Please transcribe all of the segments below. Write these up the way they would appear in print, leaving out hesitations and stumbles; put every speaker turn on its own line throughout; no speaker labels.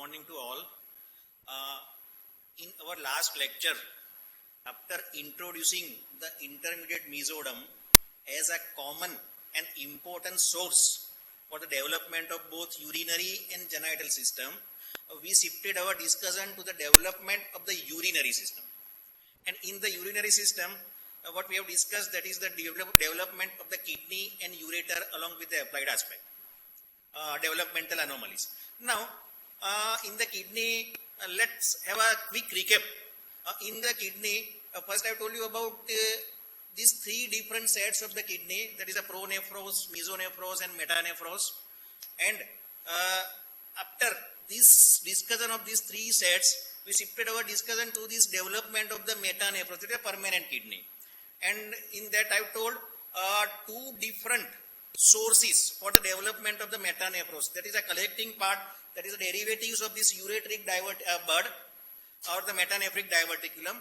morning to all. In our last lecture, after introducing the intermediate mesoderm as a common and important source for the development of both urinary and genital system, we shifted our discussion to the development of the urinary system. And in the urinary system, what we have discussed, that is the development of the kidney and ureter along with the applied aspect, developmental anomalies. Now, in the kidney, let's have a quick recap. In the kidney, first I told you about these three different sets of the kidney, that is a pronephros, mesonephros and metanephros. And after this discussion of these three sets, we shifted our discussion to this development of the metanephros, that is a permanent kidney. And in that I have told two different sources for the development of the metanephros. That is a collecting part, that is the derivatives of this ureteric bud or the metanephric diverticulum,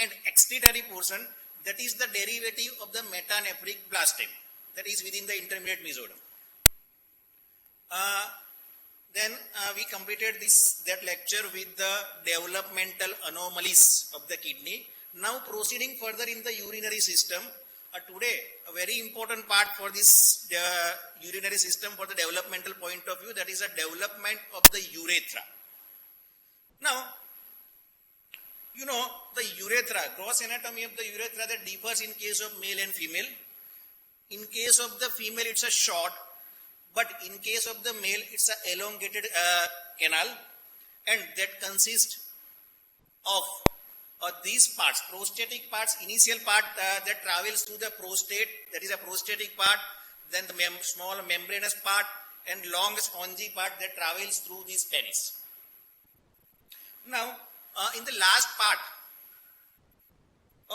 and excretory portion, that is the derivative of the metanephric blastem, that is within the intermediate mesoderm. Then we completed that lecture with the developmental anomalies of the kidney. Now proceeding further in the urinary system, today a very important part for this urinary system for the developmental point of view, that is a development of the urethra. Now, you know the urethra, gross anatomy of the urethra, that differs in case of male and female. In case of the female it's a short, but in case of the male it's a elongated canal, and that consists of these parts, prostatic parts, initial part that travels through the prostate, that is a prostatic part, then the small membranous part, and long spongy part that travels through this penis. Now, in the last part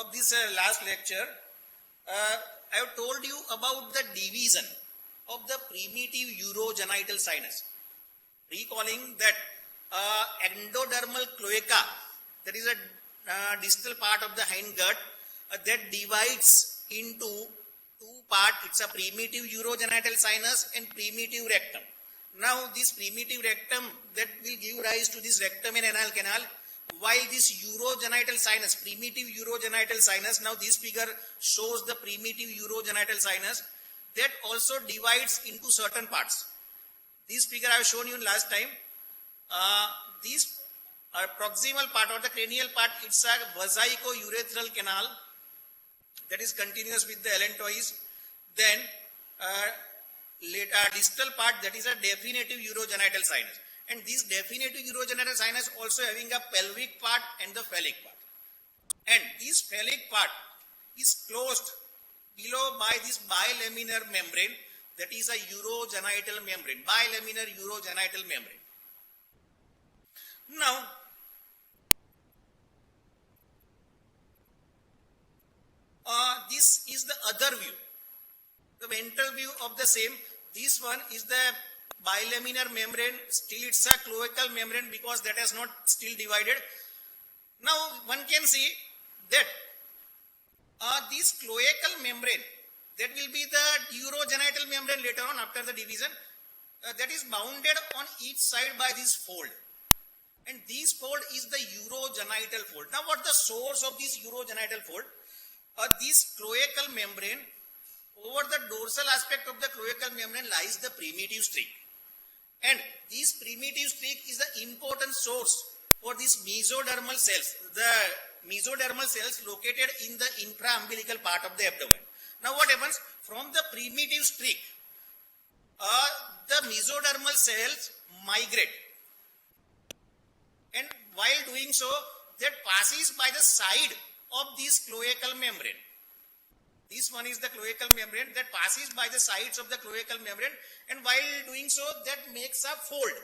of this last lecture, I have told you about the division of the primitive urogenital sinus. Recalling that endodermal cloaca, that is a distal part of the hindgut, that divides into two parts. It's a primitive urogenital sinus and primitive rectum. Now this primitive rectum, that will give rise to this rectum and anal canal, while this urogenital sinus, primitive urogenital sinus, now this figure shows the primitive urogenital sinus, that also divides into certain parts. This figure I have shown you last time. This proximal part or the cranial part, it's a vesico-urethral canal that is continuous with the allantois. Then distal part, that is a definitive urogenital sinus. And this definitive urogenital sinus also having a pelvic part and the phallic part. And this phallic part is closed below by this bilaminar membrane, that is a urogenital membrane, bilaminar urogenital membrane. Now, this is the other view, the ventral view of the same. This one is the bilaminar membrane, still it's a cloacal membrane because that has not still divided. Now one can see that this cloacal membrane, that will be the urogenital membrane later on after the division, that is bounded on each side by this fold. And this fold is the urogenital fold. Now what the source of this urogenital fold? This cloacal membrane, over the dorsal aspect of the cloacal membrane lies the primitive streak. And this primitive streak is the important source for these mesodermal cells, the mesodermal cells located in the infraumbilical part of the abdomen. Now what happens? From the primitive streak, the mesodermal cells migrate. And while doing so, that passes by the side of this cloacal membrane. This one is the cloacal membrane that passes by the sides of the cloacal membrane, and while doing so, that makes a fold.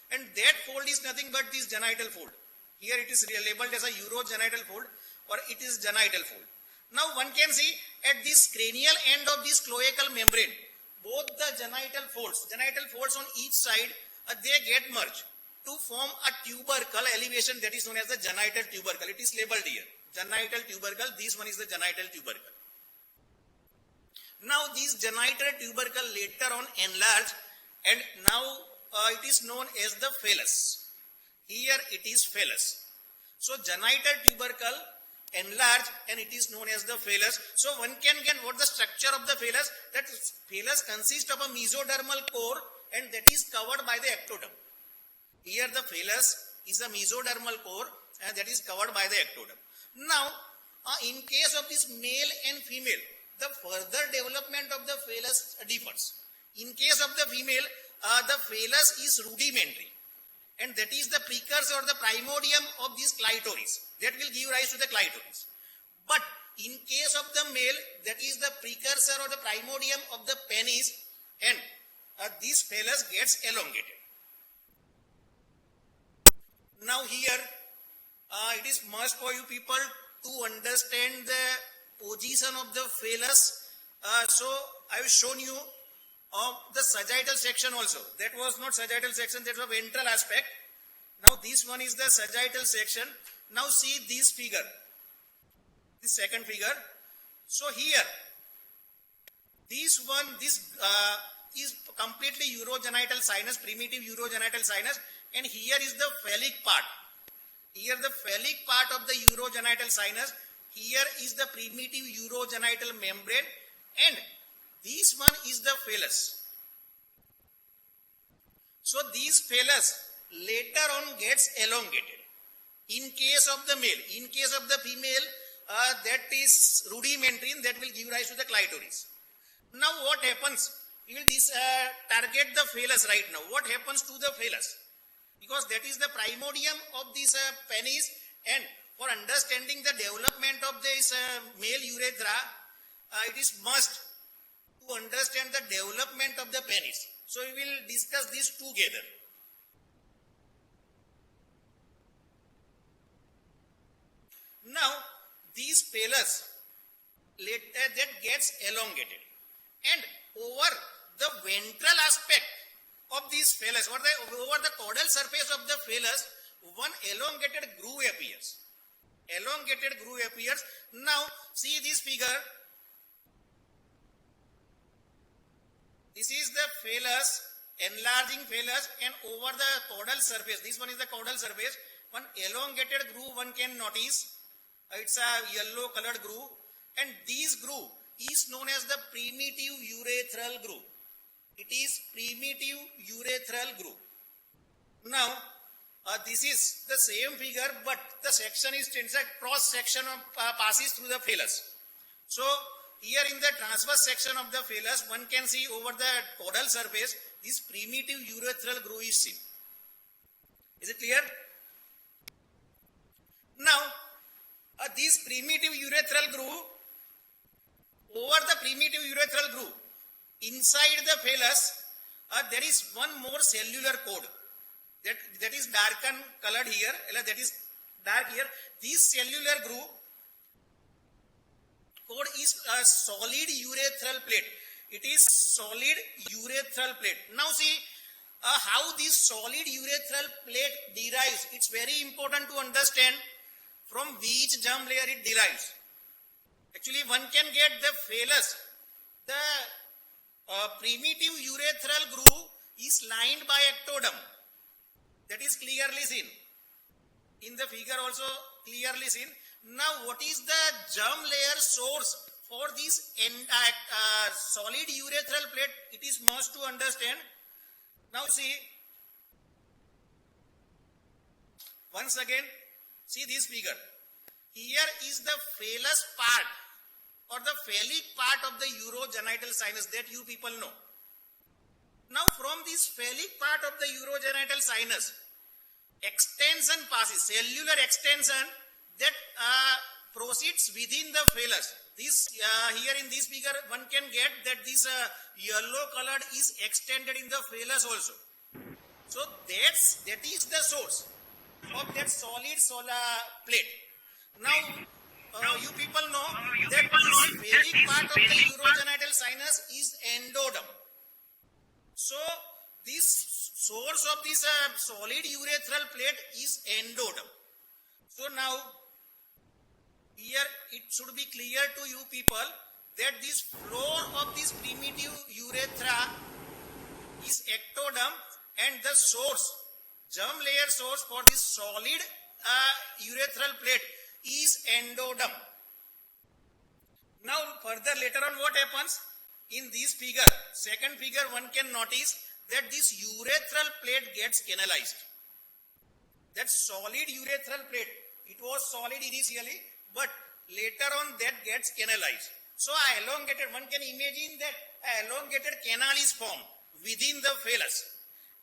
And that fold is nothing but this genital fold. Here it is labeled as a urogenital fold, or it is genital fold. Now one can see at this cranial end of this cloacal membrane, both the genital folds on each side, they get merged to form a tubercle elevation that is known as the genital tubercle. It is labeled here, genital tubercle. This one is the genital tubercle. Now this genital tubercle later on enlarged, and now it is known as the phallus. Here it is phallus. So genital tubercle enlarged and it is known as the phallus. So one can get what the structure of the phallus. That phallus consists of a mesodermal core and that is covered by the ectoderm. Here the phallus is a mesodermal core and that is covered by the ectoderm. Now, in case of this male and female, the further development of the phallus differs. In case of the female, the phallus is rudimentary and that is the precursor or the primordium of this clitoris. That will give rise to the clitoris. But in case of the male, that is the precursor or the primordium of the penis and this phallus gets elongated. Now here, it is must for you people to understand the position of the phallus. So I have shown you the sagittal section also. That was not sagittal section, that was ventral aspect. Now this one is the sagittal section. Now see this figure, this second figure. So here, this is completely urogenital sinus, primitive urogenital sinus, and here is the phallic part. Here the phallic part of the urogenital sinus, here is the primitive urogenital membrane, and this one is the phallus. So this phallus later on gets elongated. In case of the male, in case of the female, that is rudimentary and that will give rise to the clitoris. Now what happens? We will target the phallus right now. What happens to the phallus? Because that is the primordium of this penis, and for understanding the development of this male urethra, it is must to understand the development of the penis. So we will discuss this together. Now this phallus that gets elongated, and over the ventral aspect of this phallus, or over the caudal surface of the phallus, one elongated groove appears. Elongated groove appears. Now see this figure. This is the phallus, enlarging phallus, and over the caudal surface, this one is the caudal surface, one elongated groove one can notice. It's a yellow colored groove, and this groove is known as the primitive urethral groove. It is primitive urethral groove. Now, this is the same figure, but the section is changed. Cross section of, passes through the phallus. So, here in the transverse section of the phallus, one can see over the caudal surface, this primitive urethral groove is seen. Is it clear? Now, this primitive urethral groove, over the primitive urethral groove, inside the phallus, there is one more cellular cord that is darken colored here, that is dark here. This cellular groove cord is a solid urethral plate. It is solid urethral plate. Now see how this solid urethral plate derives. It's very important to understand from which germ layer it derives. Actually, one can get the phallus. The primitive urethral groove is lined by ectoderm. That is clearly seen. In the figure also clearly seen. Now, what is the germ layer source for this solid urethral plate? It is must to understand. Now see, once again, see this figure. Here is the phallus part or the phallic part of the urogenital sinus that you people know. Now from this phallic part of the urogenital sinus, extension passes, cellular extension that proceeds within the phallus. This here in this figure one can get that this yellow colored is extended in the phallus also. So that is the source of that solid plate. Now you people know that this phallic part of the urogenital sinus is endoderm. So this source of this solid urethral plate is endoderm. So now here it should be clear to you people that this floor of this primitive urethra is ectoderm and the source, germ layer source for this solid urethral plate is endoderm. Now further later on what happens? In this figure, second figure, one can notice that this urethral plate gets canalized. That solid urethral plate, it was solid initially, but later on that gets canalized. So elongated, one can imagine that elongated canal is formed within the phallus.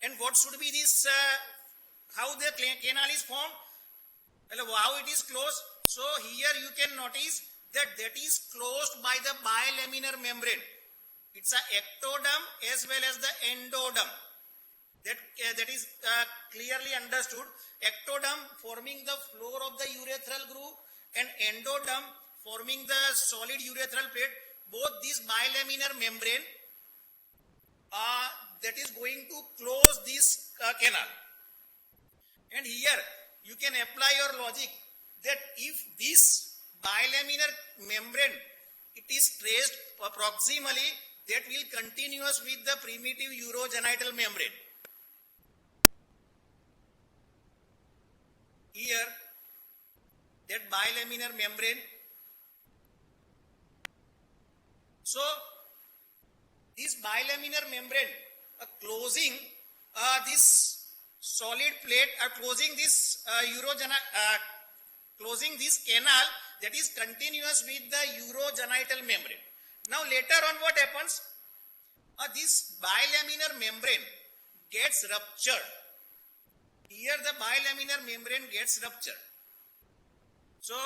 And what should be this, how the canal is formed, how it is closed? So here you can notice that is closed by the bilaminar membrane. It's a ectoderm as well as the endoderm. That is clearly understood. Ectoderm forming the floor of the urethral groove and endoderm forming the solid urethral plate. Both these bilaminar membrane that is going to close this canal. And here you can apply your logic that if this bilaminar membrane, it is traced proximally, that will continuous with the primitive urogenital membrane. Here, that bilaminar membrane. So, this bilaminar membrane closing this solid plate, closing this closing this canal that is continuous with the urogenital membrane. Now later on what happens? This bilaminar membrane gets ruptured. Here the bilaminar membrane gets ruptured. So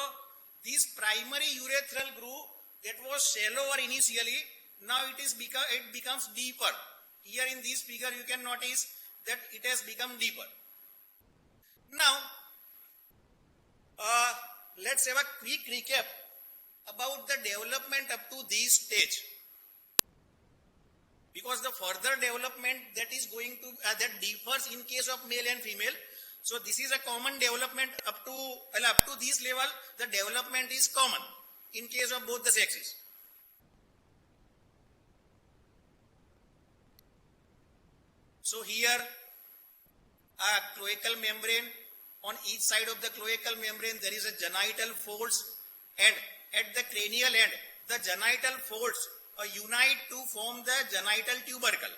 this primary urethral groove that was shallower initially, now it becomes deeper. Here in this figure you can notice that it has become deeper. Now let's have a quick recap about the development up to this stage, because the further development that is going to that differs in case of male and female. So this is a common development up to this level. The development is common in case of both the sexes. So here a cloacal membrane. On each side of the cloacal membrane there is a genital folds, and at the cranial end the genital folds unite to form the genital tubercle.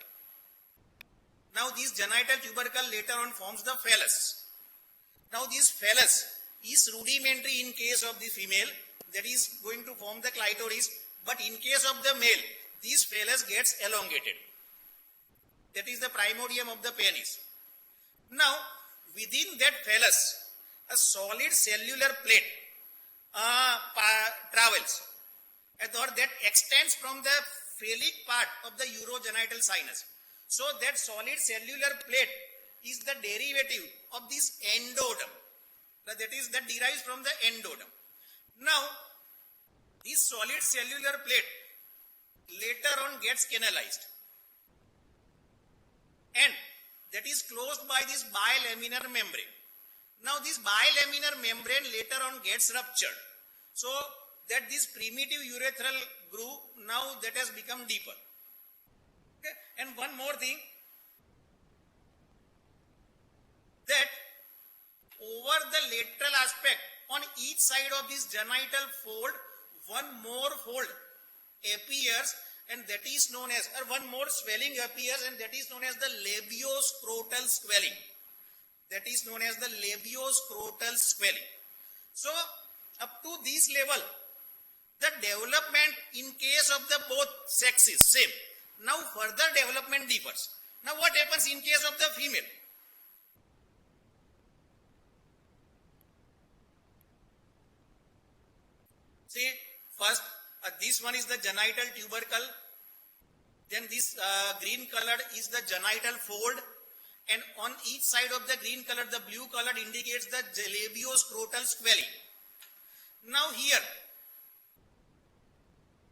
Now this genital tubercle later on forms the phallus. Now this phallus is rudimentary in case of the female, that is going to form the clitoris, but in case of the male this phallus gets elongated. That is the primordium of the penis. Now within that phallus a solid cellular plate travels, or that extends from the phallic part of the urogenital sinus. So that solid cellular plate is the derivative of this endoderm. That derives from the endoderm. Now this solid cellular plate later on gets canalized, and that is closed by this bilaminar membrane. Now this bilaminar membrane later on gets ruptured. So that this primitive urethral groove now that has become deeper. Okay? And one more thing, that over the lateral aspect on each side of this genital fold, one more fold appears, and that is known as, or one more swelling appears, and that is known as the labioscrotal swelling. That is known as the labioscrotal swelling. So up to this level the development in case of the both sexes same. Now further development differs. Now what happens in case of the female? See, first this one is the genital tubercle, then this green colored is the genital fold, and on each side of the green color, the blue colored indicates the labioscrotal swelling. Now here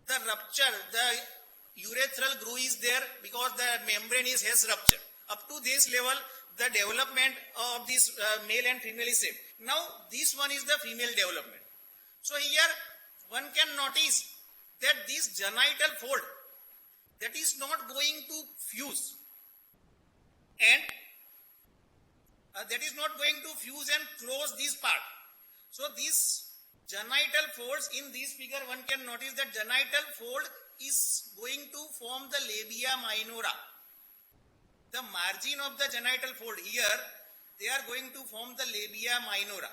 the rupture, the urethral groove is there because the membrane has ruptured. Up to this level the development of this male and female is same. Now this one is the female development. So here one can notice that this genital fold that is not going to fuse, and that is not going to fuse and close this part. So this genital folds in this figure, one can notice that genital fold is going to form the labia minora. The margin of the genital fold here, they are going to form the labia minora.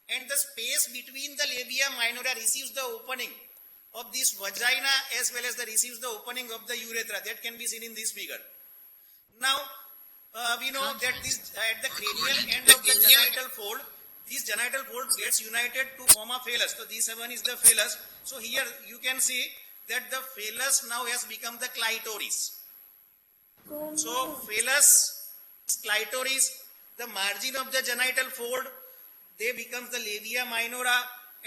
And the space between the labia minora receives the opening of this vagina as well as receives the opening of the urethra. That can be seen in this figure. Now, we know that this at the cranial end of the genital fold, this genital fold gets united to form a phallus. So this one is the phallus. So here you can see that the phallus now has become the clitoris. So phallus, clitoris, the margin of the genital fold, they becomes the labia minora,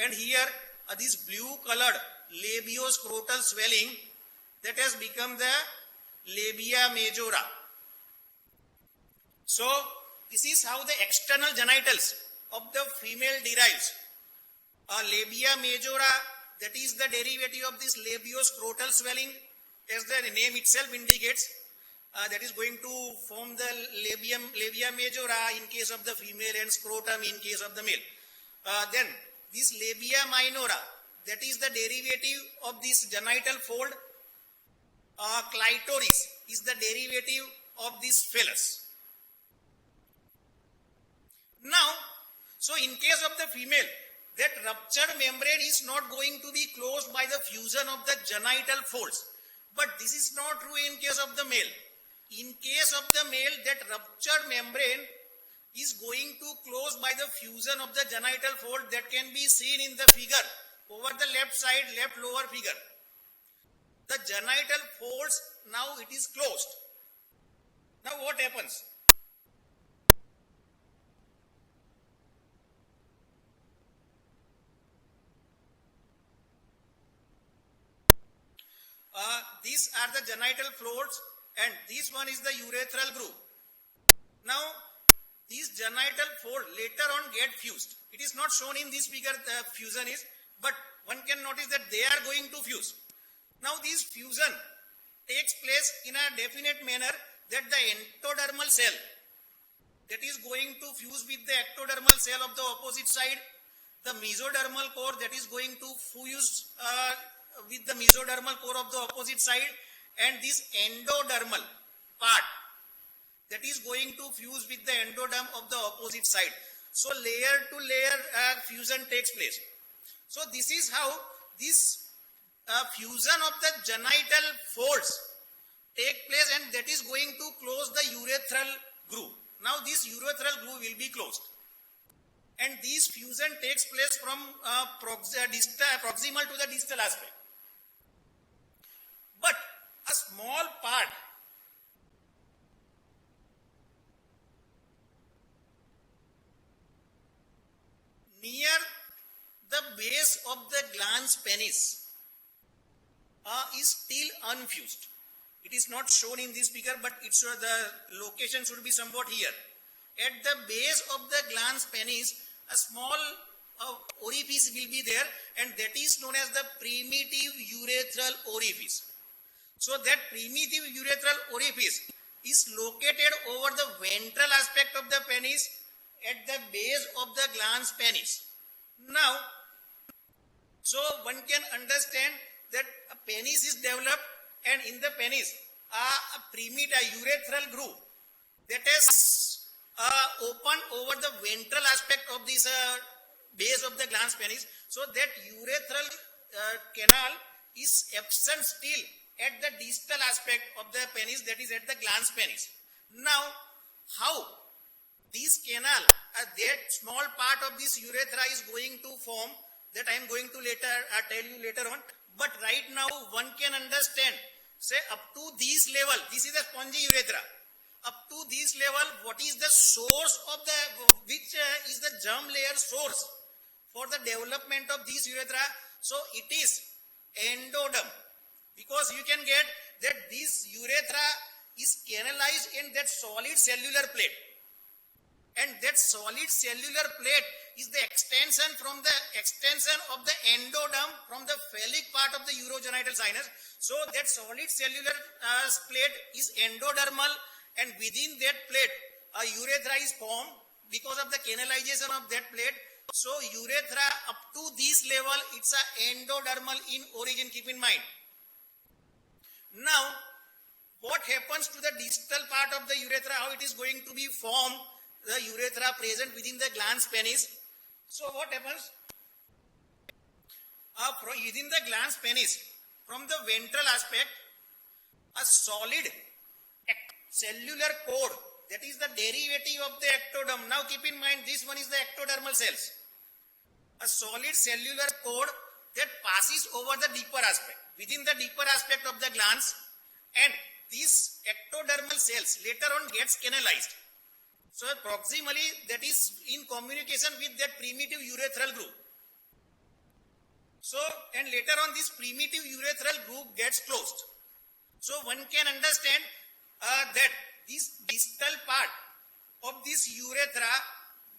and here this blue colored labioscrotal swelling, that has become the labia majora. So this is how the external genitals of the female derives. Labia majora, that is the derivative of this labioscrotal swelling, as the name itself indicates. That is going to form the labia majora in case of the female and scrotum in case of the male. Then this labia minora, that is the derivative of this genital fold. Clitoris is the derivative of this phallus. Now, so in case of the female, that ruptured membrane is not going to be closed by the fusion of the genital folds. But this is not true in case of the male. In case of the male, that ruptured membrane is going to close by the fusion of the genital fold, that can be seen in the figure over the left side, left lower figure. The genital folds, now it is closed. Now what happens? These are the genital folds, and this one is the urethral groove. Now, these genital fold later on get fused. It is not shown in this figure, the fusion is, but one can notice that they are going to fuse. Now, this fusion takes place in a definite manner, that the endodermal cell, that is going to fuse with the ectodermal cell of the opposite side, the mesodermal core, that is going to fuse with the mesodermal core of the opposite side, and this endodermal part, that is going to fuse with the endoderm of the opposite side. So layer to layer fusion takes place. So this is how this fusion of the genital folds take place, and that is going to close the urethral groove. Now this urethral groove will be closed, and this fusion takes place from proximal to the distal aspect. But a small part near the base of the glans penis is still unfused. It is not shown in this figure, but it's the location should be somewhat here. At the base of the glans penis, a small orifice will be there, and that is known as the primitive urethral orifice. So that primitive urethral orifice is located over the ventral aspect of the penis at the base of the glans penis. Now, so one can understand that a penis is developed, and in the penis a urethral groove that is open over the ventral aspect of this base of the glans penis. So that urethral canal is absent still at the distal aspect of the penis, that is at the glans penis. Now, how this canal, that small part of this urethra is going to form, that I am going to tell you later on. But right now, one can understand, say up to this level, this is a spongy urethra. Up to this level, what is the source of which is the germ layer source for the development of this urethra? So it is endoderm. Because you can get that this urethra is canalized in that solid cellular plate. And that solid cellular plate is the extension of the endoderm from the phallic part of the urogenital sinus. So that solid cellular plate is endodermal, and within that plate a urethra is formed, because of the canalization of that plate. So urethra up to this level, it's a endodermal in origin, keep in mind. Now, what happens to the distal part of the urethra, how it is going to be formed, the urethra present within the glans penis. So what happens? Within the glans penis, from the ventral aspect, a solid cellular cord, that is the derivative of the ectoderm. Now keep in mind, this one is the ectodermal cells. A solid cellular cord that passes over the deeper aspect, within the deeper aspect of the glans, and these ectodermal cells later on gets canalized. So proximally, that is in communication with that primitive urethral groove. So, and later on this primitive urethral groove gets closed. So one can understand that this distal part of this urethra,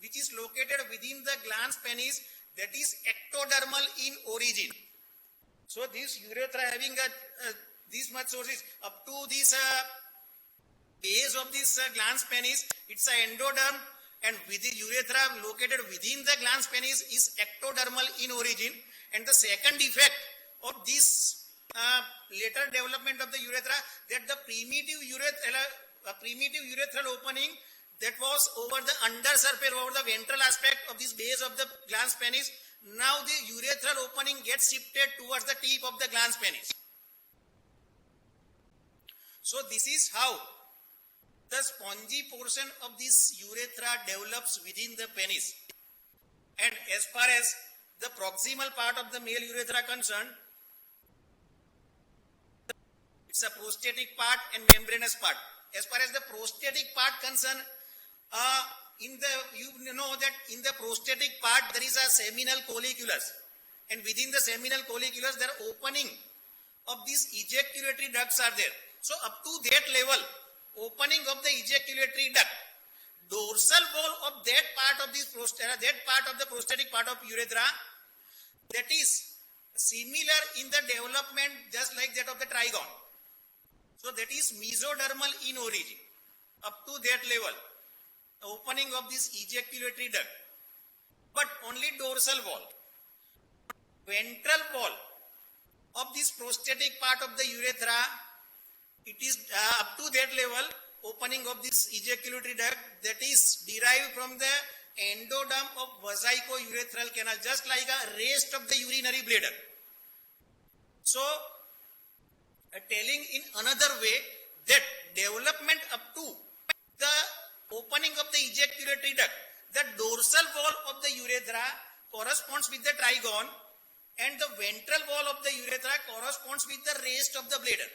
which is located within the glans penis, that is ectodermal in origin. So this urethra having this much sources up to this base of this glans penis, it's an endoderm, and with the urethra located within the glans penis is ectodermal in origin. And the second effect of this later development of the urethra, that the primitive urethral opening that was over the under surface, over the ventral aspect of this base of the glans penis, now the urethral opening gets shifted towards the tip of the glans penis. So this is how the spongy portion of this urethra develops within the penis. And as far as the proximal part of the male urethra concerned, it's a prostatic part and membranous part. As far as the prostatic part concerned, you know that in the prostatic part there is a seminal colliculus, and within the seminal colliculus there are opening of these ejaculatory ducts are there. So up to that level, opening of the ejaculatory duct, dorsal wall of that part of this prostatic part of urethra, that is similar in the development just like that of the trigone. So that is mesodermal in origin, up to that level, opening of this ejaculatory duct, but only dorsal wall. Ventral wall of this prostatic part of the urethra, it is up to that level, opening of this ejaculatory duct, that is derived from the endoderm of vesico-urethral canal, just like a rest of the urinary bladder. So, telling in another way that development up to the opening of the ejaculatory duct, the dorsal wall of the urethra corresponds with the trigone, and the ventral wall of the urethra corresponds with the rest of the bladder.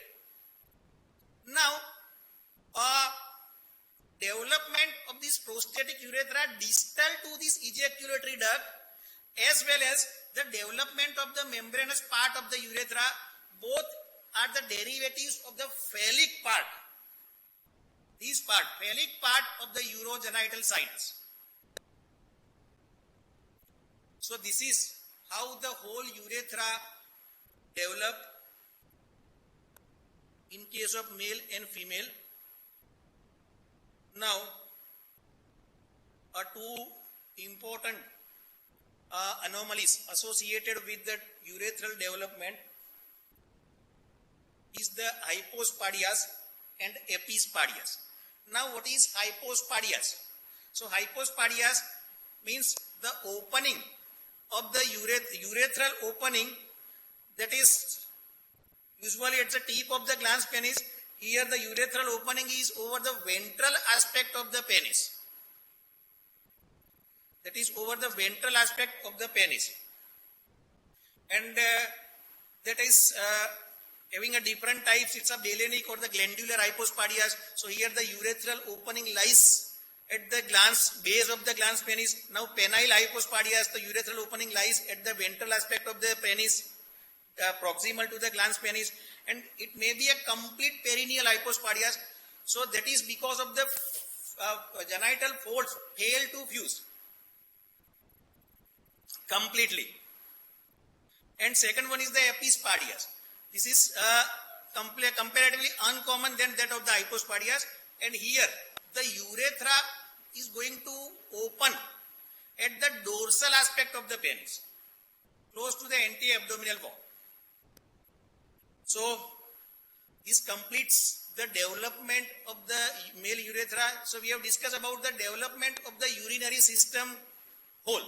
Now, development of this prostatic urethra distal to this ejaculatory duct, as well as the development of the membranous part of the urethra, both are the derivatives of the phallic part. This part, phallic part of the urogenital sinus. So this is how the whole urethra develop in case of male and female. Now, two important anomalies associated with the urethral development is the hypospadias and epispadias. Now, what is hypospadias? So, hypospadias means the opening of the urethral opening, that is usually at the tip of the glans penis. Here the urethral opening is over the ventral aspect of the penis. That is over the ventral aspect of the penis. And that is having a different types. It's a Balaenic or the glandular hypospadias. So here the urethral opening lies at the glans, base of the glans penis. Now penile hypospadias, the urethral opening lies at the ventral aspect of the penis, proximal to the glans penis, and it may be a complete perineal hypospadias. So that is because of the genital folds fail to fuse completely. And second one is the epispadias. This is comparatively uncommon than that of the hypospadias, and here the urethra is going to open at the dorsal aspect of the penis, close to the anti-abdominal wall. So this completes the development of the male urethra. So we have discussed about the development of the urinary system whole: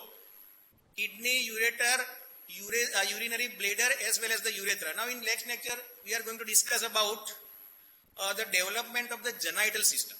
kidney, ureter, urinary bladder, as well as the urethra. Now in next lecture we are going to discuss about the development of the genital system.